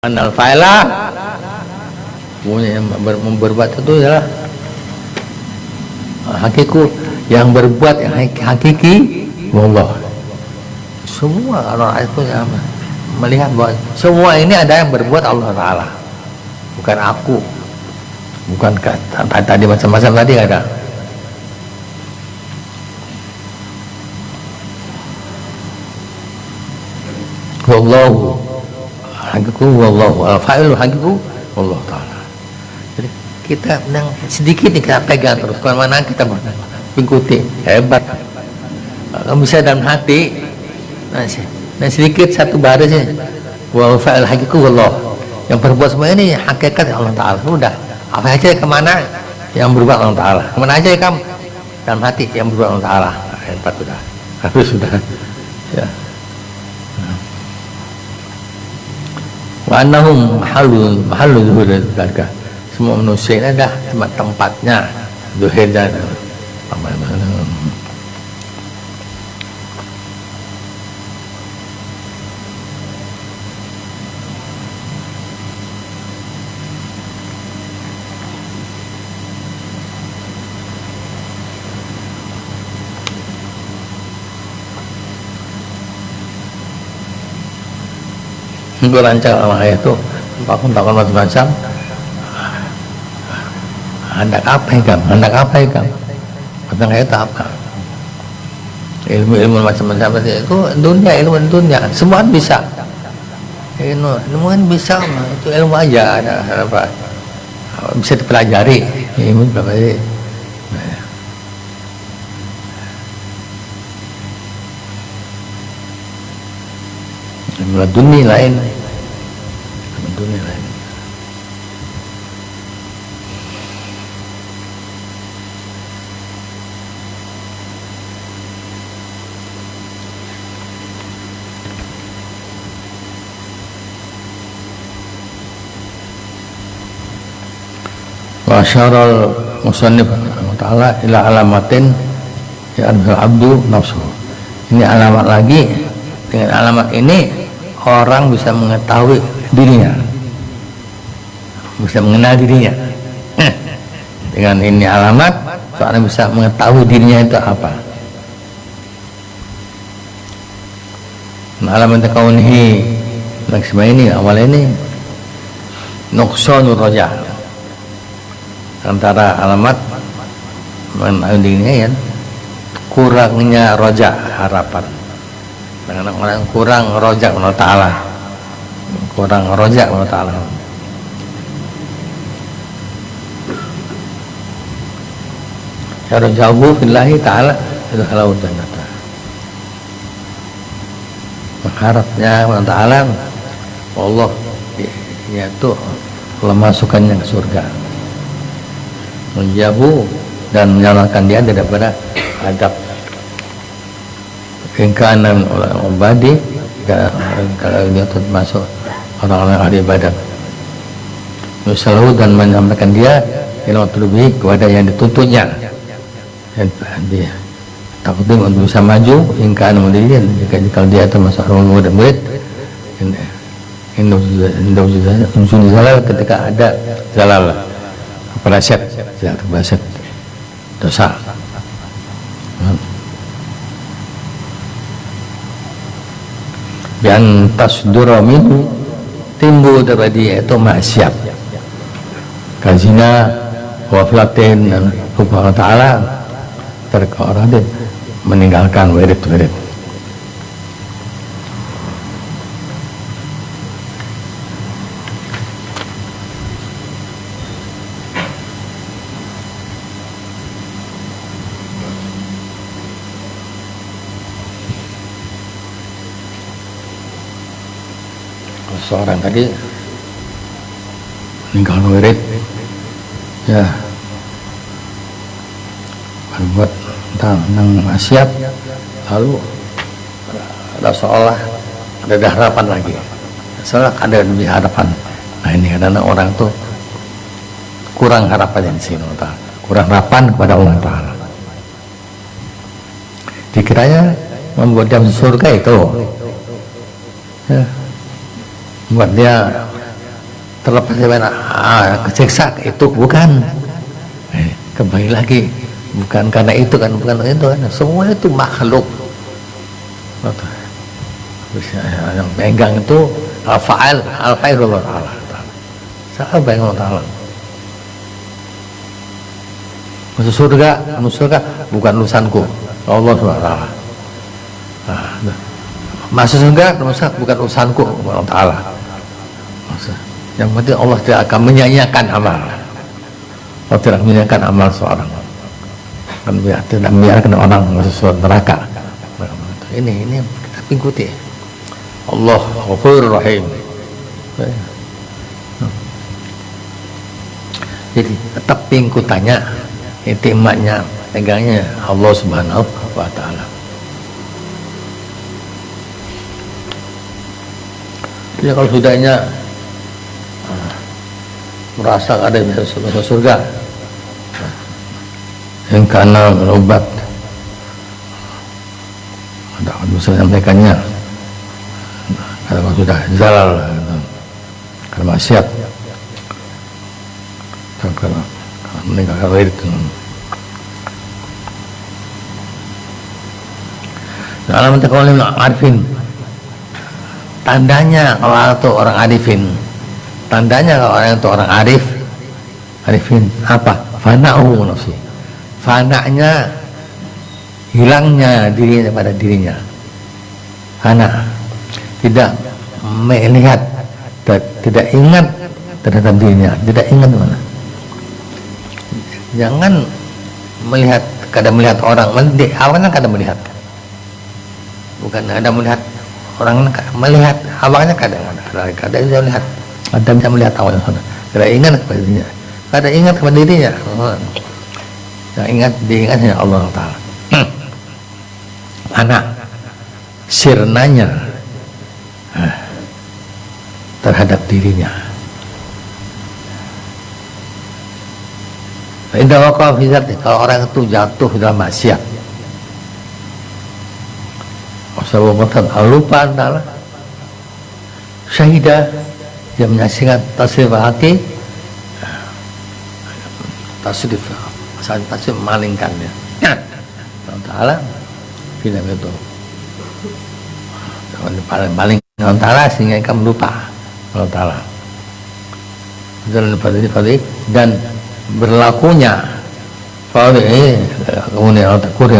Anal fa'ilah punya yang berbuat itu adalah hakiku, yang berbuat yang hakiki Allah. Semua orang itu yang melihat bahwa semua ini ada yang berbuat Allah Ta'ala, bukan aku, bukan tadi macam-macam tadi ada. Wallahu hakiku wallahu al-fa'ilu hakiku Allah Ta'ala. Jadi kita yang sedikit nih kita pegang terus, kemana kita ikuti, hebat. Kamu bisa dalam hati, nah sedikit satu baris ya, wal fa'il hakiku wallah, yang berbuat semua ini hakikat Allah Ta'ala. Udah apa aja kemana yang berbuat Allah Ta'ala, kemana aja kamu dalam hati yang berbuat Allah Ta'ala. Hebat sudah, harus sudah ya. Wa annahum mahallu zuhur dzalika, semua manusia ini adalah tempatnya zuhur dan gue rancang sama ayah itu takut macam-macam. Hendak apa ya kamu kata ayah itu apa, ilmu macam-macam itu ilmu dunia semua bisa, ilmu bisa, itu ilmu aja, ada apa bisa dipelajari, ilmu dipelajari. Ilmu dunia lain, dunia lain. Wa syarul musannif ta'ala ila alamatin ya abdu nafsu. Ini alamat lagi, dengan alamat ini orang bisa mengetahui dirinya, bisa mengenal dirinya. Dengan ini alamat seorang bisa mengetahui dirinya itu apa. Alamat kaunihi maksima ini awal ini nuqsanur raja, antara alamat mengenal dirinya ya kurangnya roja, harapan. Dengan orang kurang rojak Allah Ta'ala, kurang rojak Allah Ta'ala. Cara jauh billahi Ta'ala itu halau jannata, mengharapnya Allah Ta'ala Allah yaitu Allah masukkannya ke surga, menjauh dan menyelamatkan dia daripada adab. Ingkanan orang obadi, kalau dia termasuk orang-orang ahli ibadah, Nusalahu dan menyampaikan dia ilmu terlebih kepada yang dituntutnya, dan dia takdim untuk bisa maju. Ingkanan muridin, jika dia termasuk orang murid, Indonesia zalal, ketika ada zalal kepleset, dosa. Yang tasdura minhu, timbul dari dia itu maksiat, kazina, waflatin, dan hukum Allah Ta'ala, orang dia meninggalkan wirid. Seorang tadi meninggal wirid ya, berbuat tentang maksiat, lalu ada seolah ada harapan lagi, seolah ada lebih harapan. Nah ini karena orang tuh kurang harapan di sini, kurang harapan kepada Allah Ta'ala. Dikiranya membuat dia surga itu ya, buat dia terlepas dari kesiksa itu bukan. Kembali lagi, bukan karena itu kan, bukan itu kan, semua itu makhluk. Yang pegang itu al-fa'il Allah Ta'ala. Siapa yang Allah Ta'ala? Masuk surga bukan urusanku, Allah SWT. Masuk surga bukan urusanku, Allah Ta'ala. Yang penting Allah tidak akan menyanyiakan amal. Allah tidak menyanyiakan amal seorang, dan tidak membiarkan orang masuk neraka. Ini kita ikuti. Allah Ghafurur Rahim. Jadi tetap pingkutannya, intimatnya, pegangnya Allah Subhanahu wa Ta'ala. Jadi kalau sudahnya merasa ada yang bisa masuk surga, yang karena berobat, ada bisa menyampaikannya, kalau sudah zalal karena maksiat, karena meninggalkan wirid. Dalam taqawul arifin, tandanya kalau itu orang arifin, tandanya kalau orang itu orang arifin apa? Fana'u nafsi, fana'nya, hilangnya dirinya pada dirinya, fana, tidak melihat, tidak ingat terhadap dirinya, tidak ingat mana. Jangan melihat, kadang melihat orang, awalnya kadang melihat, bukan ada melihat orang, melihat awalnya kadang bisa melihat, ada bisa melihat awalnya, kadang ingat kepada dirinya, kadang ingat kepada dirinya. Yang diingat hanya Allah Ta'ala. Anak sirnanya terhadap dirinya. Indah waqaf fi dzati, kalau orang itu jatuh dalam maksiat, wasabatan lupa adalah syahidah, dia menyaksikan tasrif hati, tasrif memalingkannya. Allah Ta'ala film itu paling Allah Ta'ala sehingga kamu lupa Allah Ta'ala. Dan berlakunya kemudian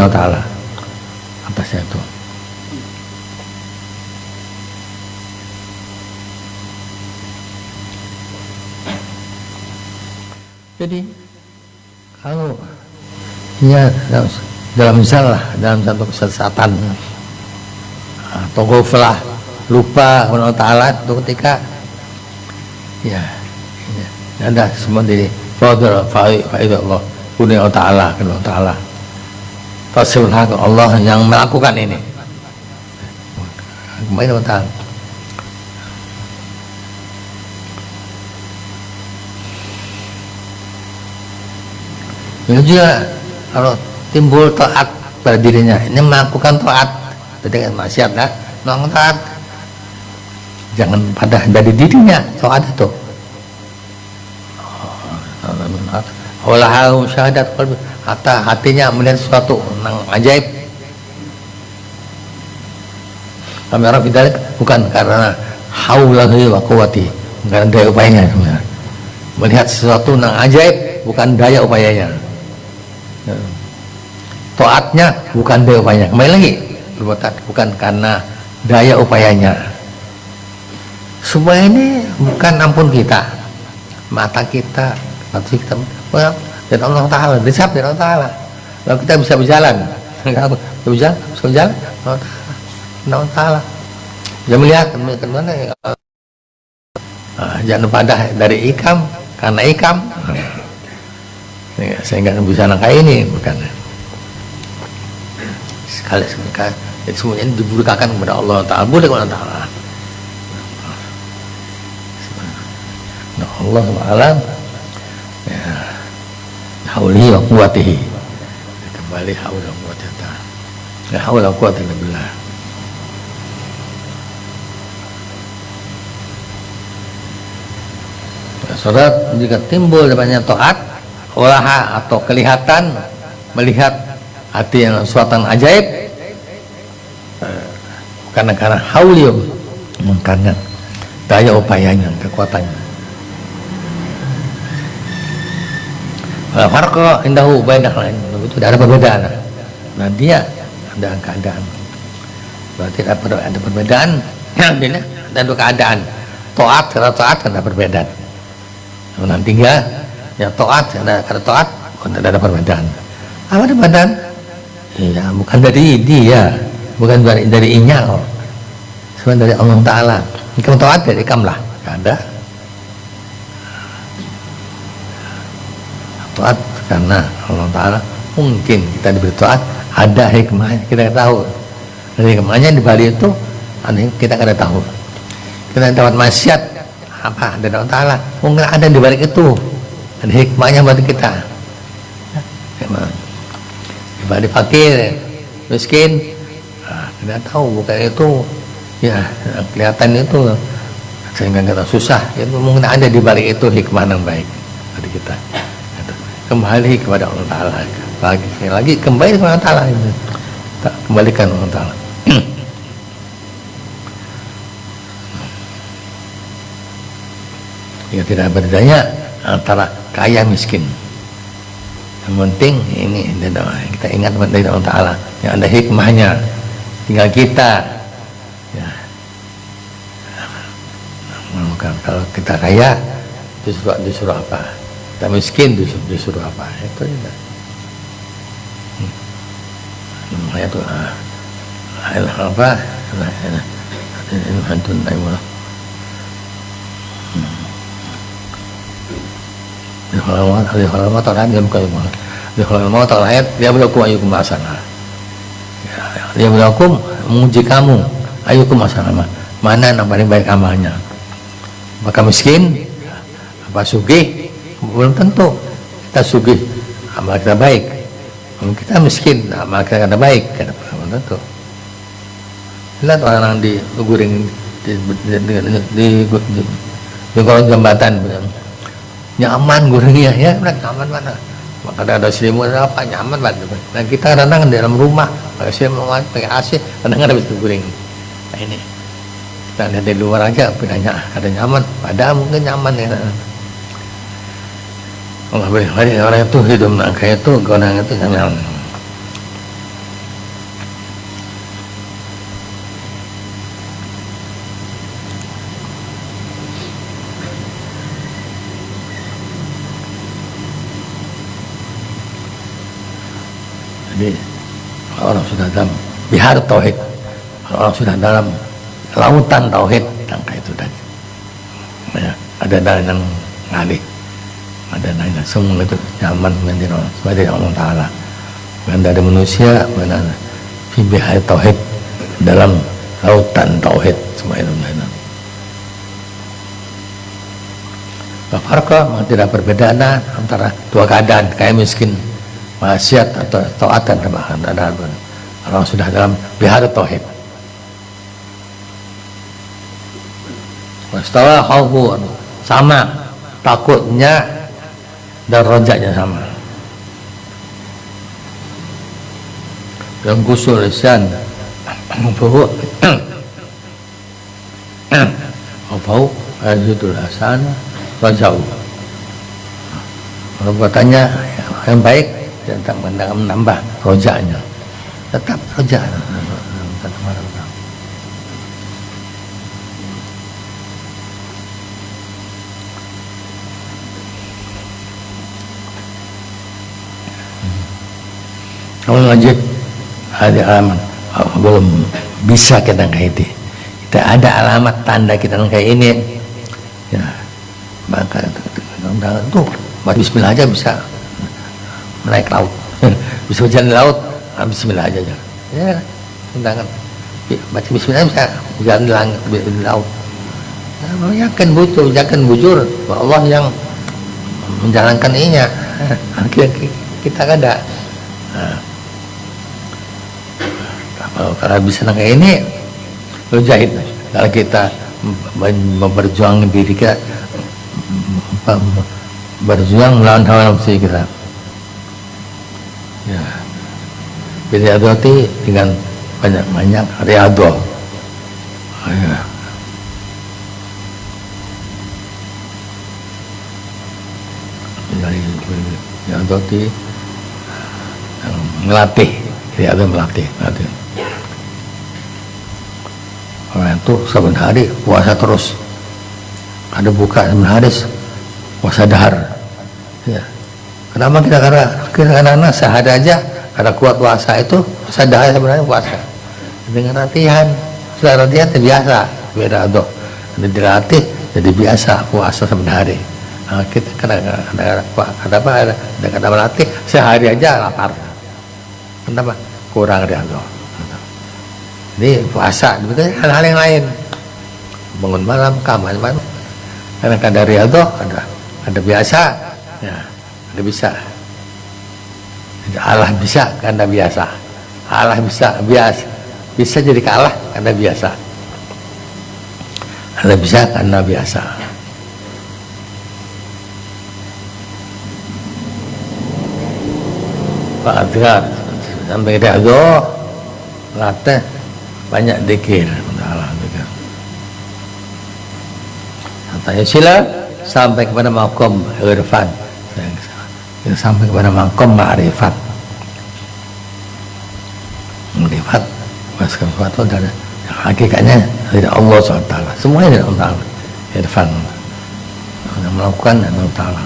Allah Ta'ala atasnya itu. Jadi kalau ya dalam salah, dalam satu kesesatan atau ghaflah, lupa Allah Ta'ala itu ketika ya ada semua diri fadl faidah Allah punya Allah Ta'ala, Allah Ta'ala tasawwur Allah yang melakukan ini kembali Allah Ta'ala. Ini juga kalau timbul taat pada dirinya, ini melakukan taat, jadi maksiat lah, melakukan taat, jangan pada dari dirinya taat itu. Walahu syahadat qalbi, hatinya melihat sesuatu yang ajaib. Kamera bidalik bukan karena haulahi wa quwwati, bukan daya upayanya, melihat sesuatu yang ajaib bukan daya upayanya. Taatnya bukan daya upayanya, kembali lagi bukan karena daya upayanya. Semua ini bukan ampun kita, mata kita, hati kita, dan Allah Ta'ala, disab dari Allah Ta'ala. Kalau kita bisa berjalan, bisa berjalan, Allah Ta'ala bisa melihat kemana ya. Jangan pada dari ikam, karena ikam sehingga bisa langkah ini, bukan sekali semuanya ini dibukakan kepada Allah Ta'ala, boleh kepada Allah Ta'ala. Nah, Allah Ta'ala ya, haulihi wa quwwatihi, kembali haul wa quwwata, la haula wa quwwata illa billah. Saudara, jika timbul daripadanya taat, walaha atau kelihatan melihat hati yang suatu ajaib, karena haulium, karena daya upayanya, kekuatannya. Kalau farqa indahu bainal lain, itu tidak ada perbedaan. Nah dia ada keadaan, berarti ada perbedaan. Bila ada dua keadaan, taat ada perbedaan. Nanti ya taat ada taat, tidak ada perbedaan. Apa perbedaan? Iya, bukan dari dia, bukan dari inya, sebenarnya dari Allah Taala. Kamu taat dari kamlah, ada. Taat karena Allah Taala, mungkin kita diberi taat, ada hikmahnya, kita tahu. Dari hikmahnya di balik itu kita kada tahu. Kita dapat maksiat apa dari Allah Taala, mungkin ada di balik itu, ada hikmahnya buat kita. Di balik fakir, miskin, kita tahu bukan itu, ya kelihatan itu sehingga kita susah. Itu mungkin ada di balik itu hikmah yang baik bagi kita. Kembali kepada Allah Ta'ala, lagi kembali kepada Allah Ta'ala, kita kembalikan Allah Ta'ala. Ya tidak bedanya antara kaya miskin. Yang penting ini kita ingat dari Allah Ta'ala yang ada hikmahnya. Tinggal kita ya, kalau kita kaya disuruh apa, kita miskin disuruh apa, itu ya. Namanya tuh apa? Hantun ayulah. Dia berlaku ayukum asana. Dia berlaku menguji kamu ayukum asana, mana yang paling baik amalnya. Maka miskin apa sugih, belum tentu kita sugih amal kita baik. Kita miskin amal kita kada baik, belum tentu. Lihat orang di guring di kolong jembatan, nyaman guringnya ya, nyaman mana? Maka ada selimut apa nyaman banget. Dan kita kadang di dalam rumah pakai selimut, pakai AC, kadang ada bisa guring. Nah ini kita lihat di luar aja, bedanya ada nyaman, padahal mungkin nyaman ya. Allah beri orang itu hidup kayak itu, orang itu nyaman. Jadi orang sudah dalam bihar tauhid, orang sudah dalam lautan tauhid, tangka itu tadi. Ya, ada yang ngalih, ada yang semua itu nyaman sebagai Allah Taala. Bukan dari manusia, bukan di bihar tauhid, dalam lautan tauhid semua itu. Farqa tidak perbedaan antara dua keadaan, kaya miskin, maksiat atau taat, dan ada orang sudah dalam bihar tauhid. Wastawa khawfu, sama takutnya dan rojaknya sama. Yang kusul lisan bau bau azidul hasan rajau. Perbuatannya yang baik dan tak menambah rojaknya, tetap rojak. Kalau wajib ada alamat, belum bisa kita kayak itu. Kita ada alamat tanda kita kayak ini, ya maka itu Bismillah aja bisa naik laut, bisa jalan laut, Bismillah aja. Ya, undangan baca Bismillah bisa jalan di langit, di laut. Ya, yakin bujur bahwa Allah yang menjalankan ininya. Kita kan ada. Kalau bisa kayak ini, lo jahit. Kalau kita berjuang diri kita berjuang melawan hawa nafsu kita. Ya, riyadhah dengan banyak riyadhah. Ya. Dari riyadhah melatih, riyadhah melatih. Orang itu saban hari puasa terus, ada buka saban hari puasa dahar. Ya. Kenapa kita karena sehari aja karena kuat puasa itu sadar sebenarnya puasa dengan latihan, sudah latihan terbiasa berado, dilatih jadi biasa puasa sebenarnya. Nah, kita ada melatih sehari aja lapar, kenapa kurang riyadhah. Jadi puasa itu hal-hal yang lain, bangun malam, kamar malam, karena ada riyadhah, ada biasa, ya. Ada bisa, Allah bisa karena biasa, Allah bisa jadi kalah karena biasa, Allah bisa karena biasa. Pak Adhar sampai riyadhah latih banyak zikir Allah zikir. Katanya sila sampai kepada maqam irfan, sampai kepada maqam ma'rifat. Ma'rifat sesuatu dari hakikatnya dari Allah SWT, semuanya dari Allah Ta'ala. Irfan yang melakukan Allah Ta'ala.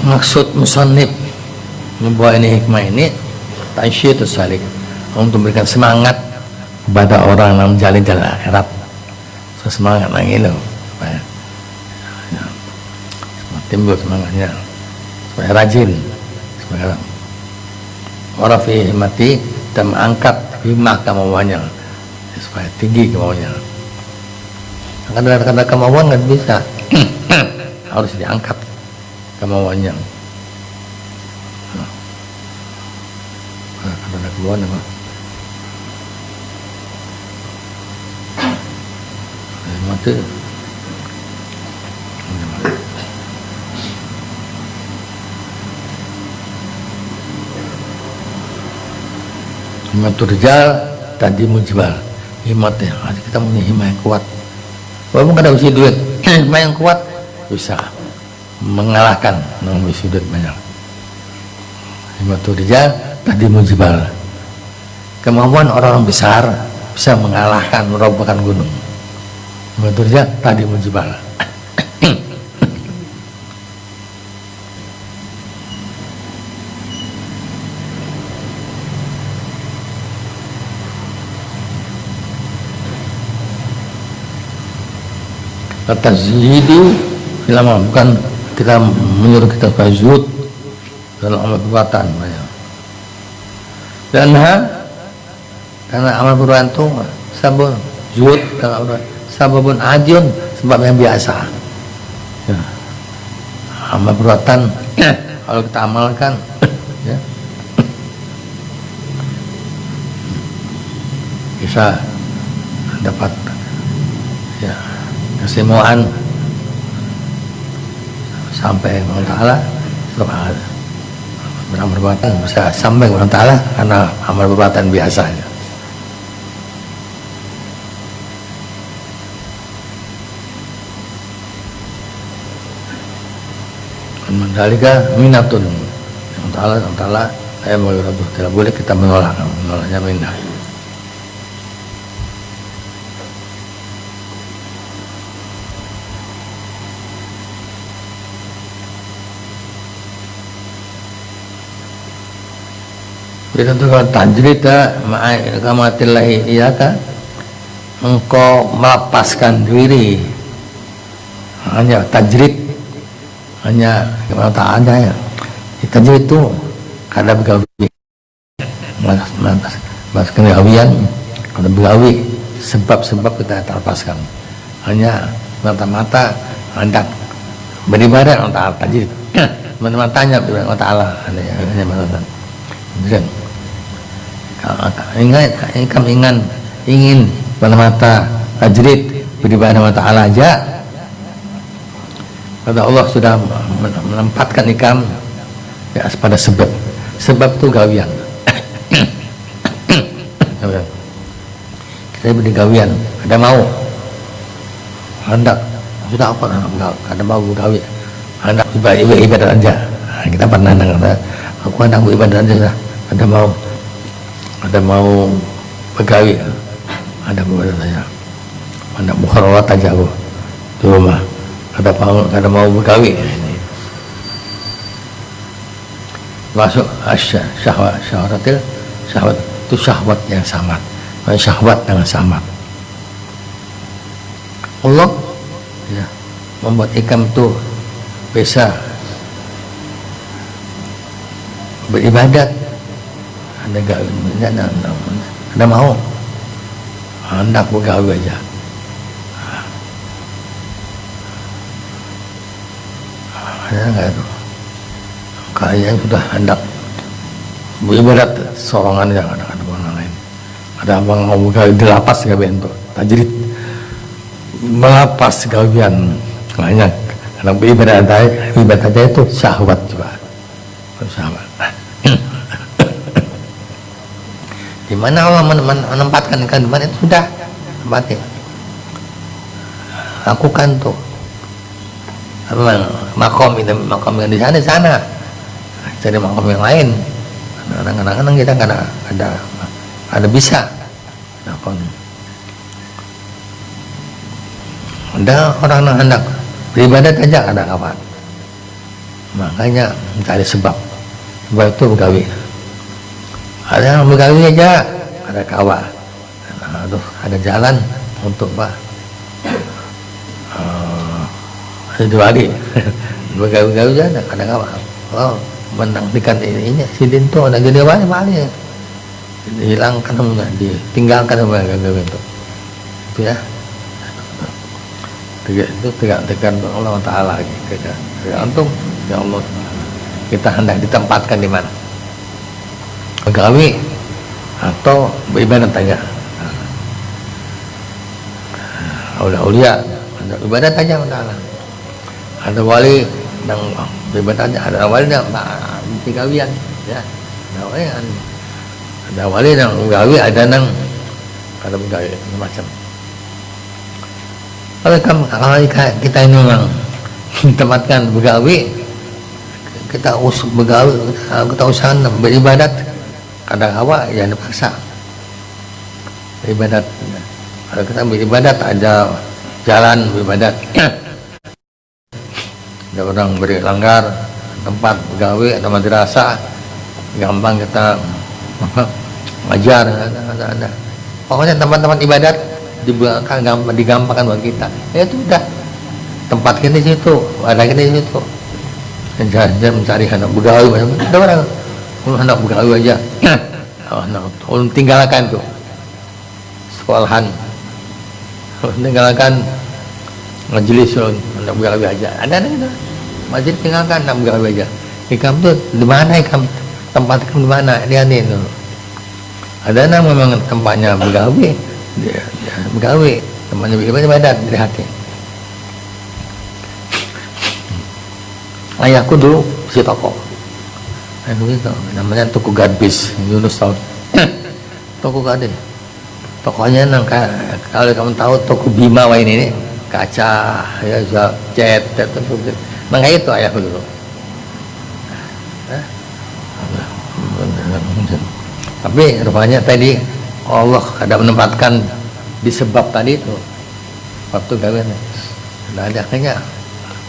Maksud musannif membawa ini hikmah ini tansyiatus salik, untuk memberikan semangat kepada orang yang menjalin jalan akhirat. Semangat yang itu supaya timbul semangatnya, supaya rajin, supaya orang himati dan mengangkat himmah kemauannya, supaya tinggi kemauannya. Kadang-kadang kemauan nggak bisa, harus diangkat kemauannya. Kadang-kadang kemauan apa? Mati. Himatul rijal tadi mujibal, himatnya kita punya himah yang kuat, walaupun kada bisa duit, himah yang kuat bisa mengalahkan yang bisa duit banyak. Himatul rijal tadi mujibal, kemampuan orang besar bisa mengalahkan merobohkan gunung. Himatul rijal tadi mujibal. Tazhidu ilmu, bukan kita menyuruh kita zuhud dalam amal perbuatan. Dan karena amal perbuatan itu sabun zuhud dalam amal sababun ajun, sebab yang biasa. Ya. Amal perbuatan kalau kita amalkan, ya, bisa dapat, ya, kesemuaan sampai Allah Ta'ala. Beramal perbuatan bisa sampai Allah Ta'ala karena amal perbuatan biasanya. Mandalika minatun Allah Ta'ala saya mau tidak boleh kita menolaknya minat. Jadi itu kalau tajrid ma'ikamatillah iyaka, engkau melepaskan diri, hanya tajrid, hanya gimana tak ada ya. Tajrid itu kada begawi, mas kegawian, kada begawi, sebab-sebab kita terlepaskan. Hanya mata-mata hendak beribadah Allah Ta'ala tajrid. Mata-matanya Allah Ta'ala hanya mata. Ingin mata tajrid beribadah sama Ta'ala aja. Kata Allah sudah menempatkan ikam ya pada sebab. Sebab itu gawian. Kita beri gawian, ada mau, hendak sudah apa ada mau gawi, hendak ibadah aja. Nah, kita pernah dengar, aku hendak beribadah aja, ada mau begawi, ada beribadah aja, hendak mukhawarat aja aku di rumah, ada mau begawi. Ini masuk syahwat itu syahwat yang samad, syahwat dengan samad. Allah ya membuat ikam itu bisa beribadat, ada mau hendak begawi aja. Ada nggak itu? Kalian sudah hendak beribadat sorongan yang ada orang lain. Ada abang mau begawi di lapas gawian tuh, tajrid melapas gawian banyak. Hendak beribadat aja itu syahwat juga. Syahwat. Di mana Allah menempatkan kandungan itu sudah tempatin. Lakukan tuh. Makom yang di sana. Cari makom yang lain. Kadang-kadang kita ada bisa. Ada orang yang hendak beribadat aja ada kawan. Makanya mencari sebab itu begawi. Ada yang begawi aja ada kawan. Aduh, ada jalan untuk ada dua lagi begawi aja ada kawan. Oh, menantikan ininya si Dinto ada gede balik hilangkan enggak ditinggalkan sama gagal itu ya. Itu tekan Allah Ta'ala tergantung ya Allah kita hendak ditempatkan di mana, begawi atau beribadat aja. Aulia ibadat aja Ta'ala. Ada wali yang beribadat aja, ada wali yang gawian ya, ada wali yang gawi, ada yang ada begawi macam. Kalau kita ini memang tempatkan begawi, kita begawi, kita usahakan beribadat, kadang hawa yang dipaksa beribadat. Kalau kita beribadat ada jalan beribadat. Ada orang beri langgar tempat begawi atau madrasah, gampang kita ngajar, ada. Pokoknya tempat-tempat ibadat digampangkan buat kita. Ya itu udah tempat kita di situ, ada kita di situ. Jalan mencari anak begawi, ada orang anak begawi aja. Tinggalkan tuh sekolahan, tinggalkan majelis anak begawi aja. Ada gitu. Majelis tinggalkan anak begawi aja. Ikam tuh di mana ikam? Tempat ikam di mana? Dia nih tuh. Ada yang memang tempatnya begawi, dia begawi, tempatnya beribadat dari hati. Ayahku dulu si toko, itu namanya Toko Gadbis, Yunus tahun. Toko Gadis, tokonya kalau kamu tahu Toko Bima ini kaca, ya cat, nah kayak itu ayahku dulu. Tapi rupanya tadi Allah ada menempatkan di sebab tadi itu waktu gawian ada akhirnya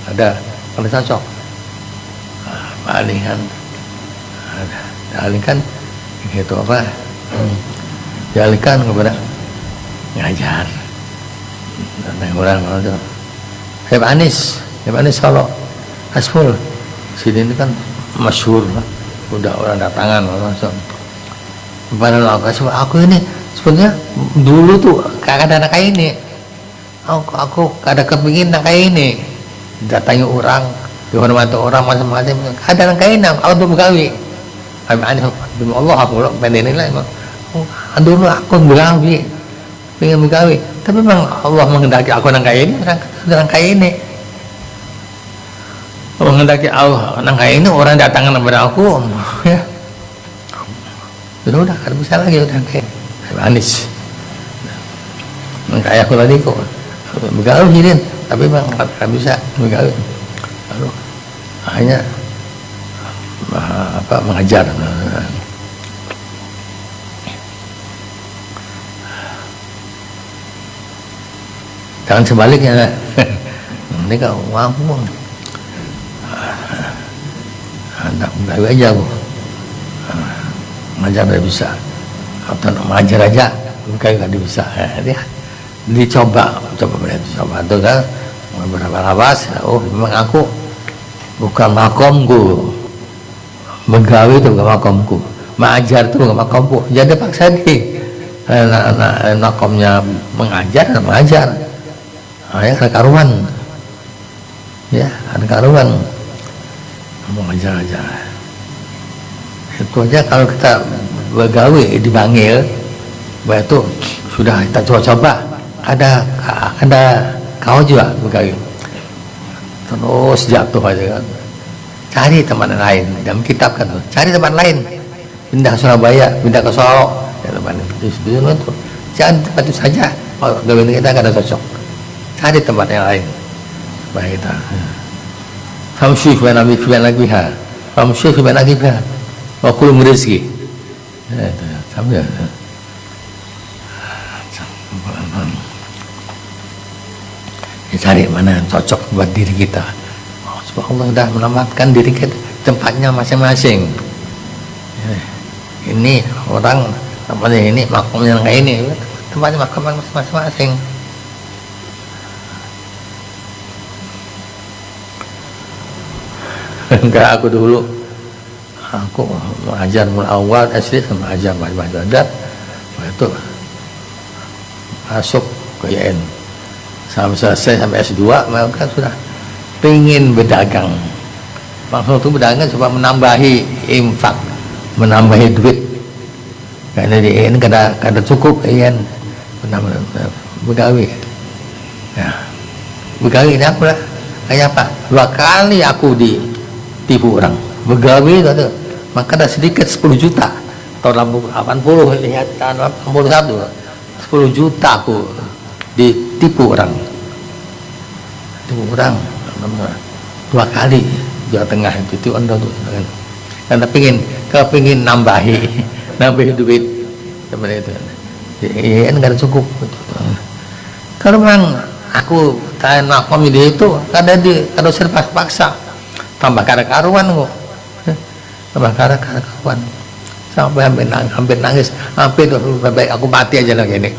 ada cocok alihkan gitu apa dialihkan kepada ngajar dan orang itu Habib Anis kalau Hasful sini ini kan masyhur udah orang datangan langsung padahal aku ini sebenarnya dulu tuh kagak ada kayak ini, aku ada kepingin kayak ini, datangi orang, dihormati orang macam-macam, ada kayak ini, aku tuh begawi, demi Allah aku pengen ini lah, dulu aku begawi, pengen begawi, Tapi memang Allah menghendaki aku nang kayak ini, orang kayak ini. Allah menghendaki Allah nang kayak ini, orang datang kepada aku, ya. Udah kan bisa lagi udah kayak manis. Kayak aku tadi kok begaul hirin, tapi memang nggak bisa begaul. Lalu hanya mengajar. Jangan sebaliknya. Ini kau mampu anak gawe aja aku ngajar tidak bisa, atau mengajar aja kayak nggak bisa. Dia dicoba tuh kan beberapa lawas. Oh memang aku bukan makomku, begawe itu bukan makomku, mengajar itu bukan makomku, jadi paksa di makomnya mengajar. Ada karuan, ya ada karuan, mau ngajar aja. Itu aja kalau kita begawe dipanggil, itu sudah kita coba. Ada kau juga begawe, terus jatuh aja kan. Cari teman lain, dalam kitab kan, cari teman lain, pindah ke Surabaya, pindah ke Solo, ya teman itu jangan tempat itu saja. Kalau gawe kita nggak ada cocok, cari tempat yang lain. Baik kita. Famsyih fi manaqibiha, famsyih fi manaqibiha, wa kul rizqi. Ya itu sambil. Ya, cari mana yang cocok buat diri kita. Oh, subhanallah, sudah menempatkan diri kita tempatnya masing-masing. Ya, ini orang tempatnya ini, makamnya kayak ini, tempatnya makam masing-masing. Enggak, aku dulu mengajar mulai awal SD sama ajar macam-macam adat, itu masuk ke IAIN sampai selesai sampai S2, maka sudah pengen berdagang. Maksud itu berdagang coba menambahi infak, menambahi duit, karena di IAIN kada cukup IAIN begawi. Ya, begawi ini aku lah kayak apa? 2 kali aku ditipu orang begawi itu, maka ada sedikit 10 juta tahun 80, lihat tahun 81 10 juta aku ditipu orang 2 kali Jawa Tengah itu anda tuh kan, karena kepingin nambahi duit seperti itu. Iya kan nggak cukup. Kalau memang aku tanya makom itu kada serba paksa, tambah karuan kok, tambah karuan sampai hampir nangis, hampir baik aku mati aja lagi ini,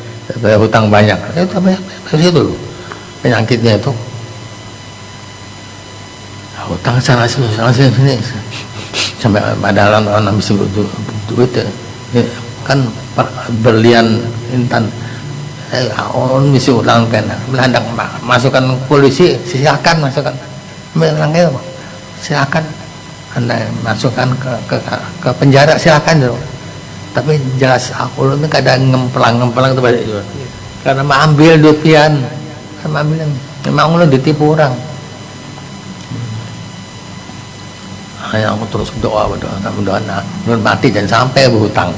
hutang banyak. Itu tambah itu loh penyakitnya itu. Hutang sana sini sampai padahal orang bisa duit ya, kan berlian intan orang bisa ulang kan hendak masukkan polisi, silakan masukkan melanggar, silakan anda masukkan ke penjara, silakan dulu. Tapi jelas aku ini kadang ngemplang itu karena mengambil duit pian, mengambil memang lo ditipu orang. Hanya aku terus berdoa belum mati jangan sampai berhutang.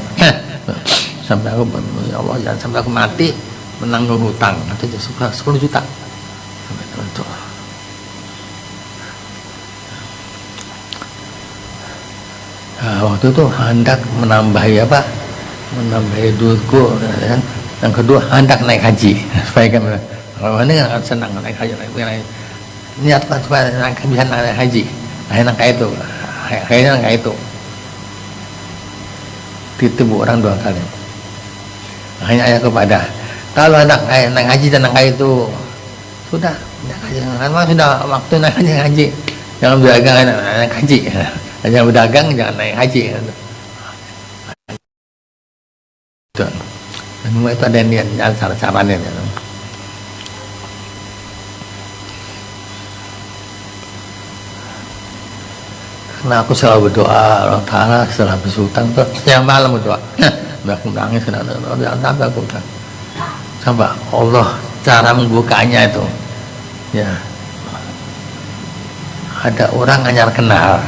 Sampai aku, ya Allah, jangan sampai aku mati menanggung hutang. Itu 10 juta. Sampai itu. Nah, waktu itu hendak menambahi duitku, ya. Yang kedua hendak naik haji supaya kan kalau ini kan senang naik haji, niat supaya bisa naik haji. Akhirnya kayak itu ditipu orang 2 kali. Akhirnya ayah kepada kalau anak naik haji dan naik itu sudah memang sudah waktu naik haji, jangan berdagang naik haji, jangan berdagang jangan naik haji. Dan semua itu ada niat cara-caranya. Karena aku selalu berdoa Allah Ta'ala setelah berhutang tuh yang malam berdoa. Aku nangis karena sampai aku Coba Allah cara membukanya itu, ya ada orang anyar kenal,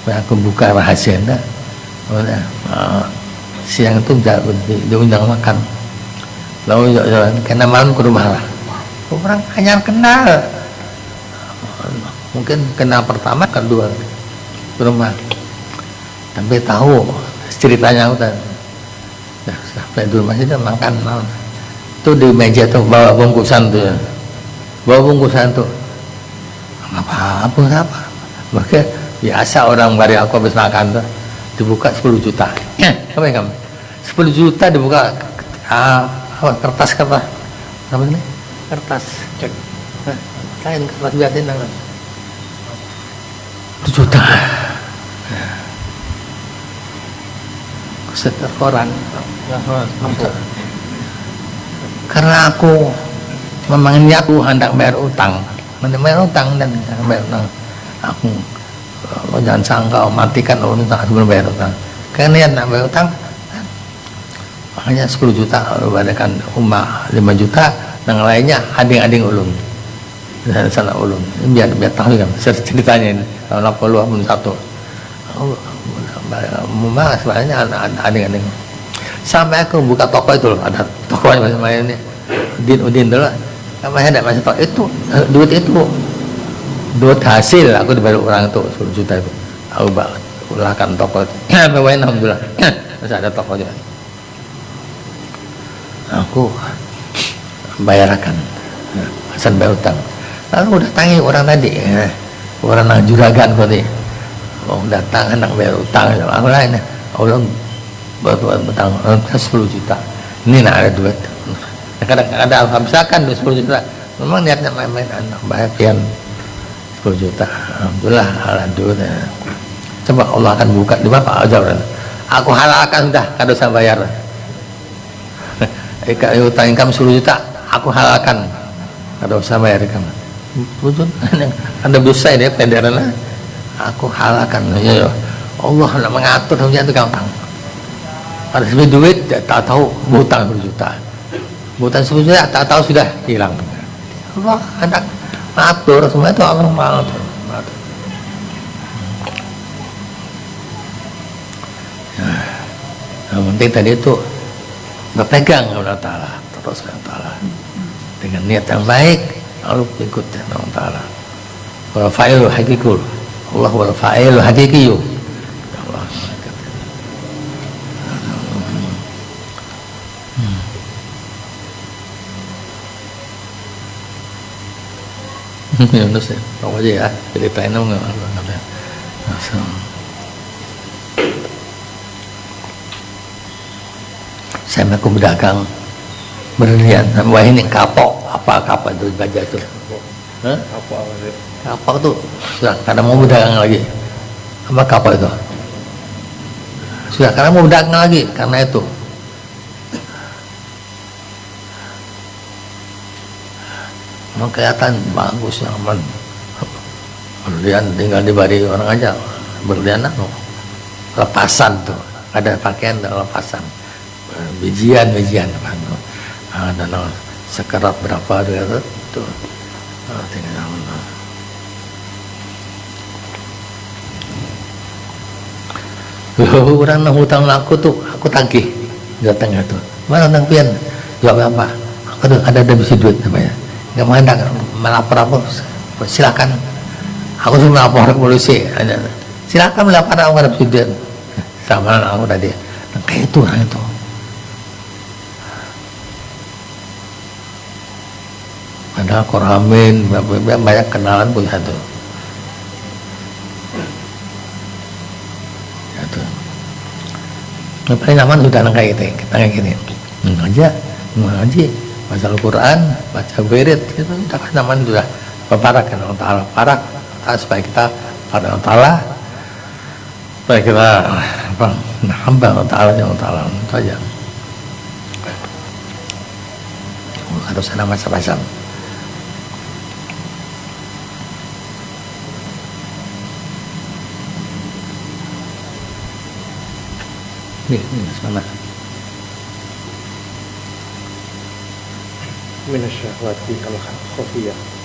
aku buka rahasia enggak, siang itu diundang makan, lalu karena malam ke rumah lah, orang anyar kenal, mungkin kenal pertama kedua ke rumah, tapi tahu ceritanya udah. Ya, sampai di rumah itu makan malam. Tuh di meja tuh bawa bungkusan tuh ya. Bawa bungkusan tuh. Apa? Makanya biasa orang bari aku habis makan tuh dibuka 10 juta. Apa yang kamu? 10 juta dibuka kertas. Apa ini? Kertas. Cek. Lain kertas biasin nang. 1 juta. Setor koran. Karena aku memang niatku hendak bayar utang dan bayar utang. Aku jangan sangka matikan utang sebelum bayar utang. Karena niat nak bayar utang, makanya 10 juta berikan umah 5 juta, yang lainnya ading-ading ulun. Dan salah ulun. Biar tahu kan ceritanya ini. Tahun 81. Memang sebenarnya ading-ading. Sampai aku buka toko itu loh, ada tokonya macam ini Udin dulu, namanya ada masih toko itu, duit hasil aku dibayar orang itu 10 juta itu, aku ulahkan toko itu. Alhamdulillah masih ada toko juga, aku bayarkan hasil bayar utang. Lalu udah tangi orang tadi, orang nang juragan tadi, datang hendak bayar utang, aku lain, Allah betang 10 juta. Ini nak ada duit. Kadang-kadang alhamdulillah 10 juta. Memang niatnya main-main anak bayar 10 juta. Alhamdulillah alhamdulillah. Coba Allah akan buka di mana aja orang. Aku halalkan sudah kado saya bayar. Utang income 10 juta, aku halalkan kado saya bayar kamu. Betul. Ada dosa ini penderan. Aku halalkan. Ya, Allah nak mengatur hujan itu gampang. Ada sebenarnya duit, tak tahu hutang 10 juta. Hutang 10 juta, tak tahu sudah hilang. Allah hendak mengatur, semua itu Allah mengatur. Yang penting tadi itu berpegang kepada Allah Ta'ala, terus kepada Allah dengan niat yang baik, lalu ikut Allah Ta'ala. Wal fa'ilu hakikul, Allah wal fa'ilu hakikiyu. Yunus ya, tahu aja ya, ceritain dong nggak ada. Saya aku berdagang berlian, wah ini kapok, apa itu gajah itu? Kapok tuh, sudah karena mau berdagang lagi, apa kapok itu? Sudah karena mau berdagang lagi, karena itu. Memang kelihatan bagus, nyaman. Berlian tinggal di bari orang aja, berlian lepasan tuh, ada pakaian dan lepasan, bijian apa tuh, ada sekerat berapa tuh, tinggal orang nang hutang aku tuh, aku tagih datangnya tuh, mana nang pian, jawab apa? Aku ada bisa duit apa ya? Nggak mau hendak melapor aku, silakan. Aku sudah melapor ke polisi. Silakan melapor aku ada presiden. Sama aku tadi. Nah, kayak itu orang itu. Padahal koramin, banyak kenalan pun satu. Satu. Paling nyaman sudah kayak gitu, kita kayak gini. Ngaji. Baca Al-Quran, baca wirid, itu sudah zaman sudah berparak dengan Allah Ta'ala, parak supaya kita pada Allah Ta'ala, supaya kita hamba Allah Ta'ala, itu aja. Harus ada macam-macam. Ini mana? minasyahwati al-khafiyah.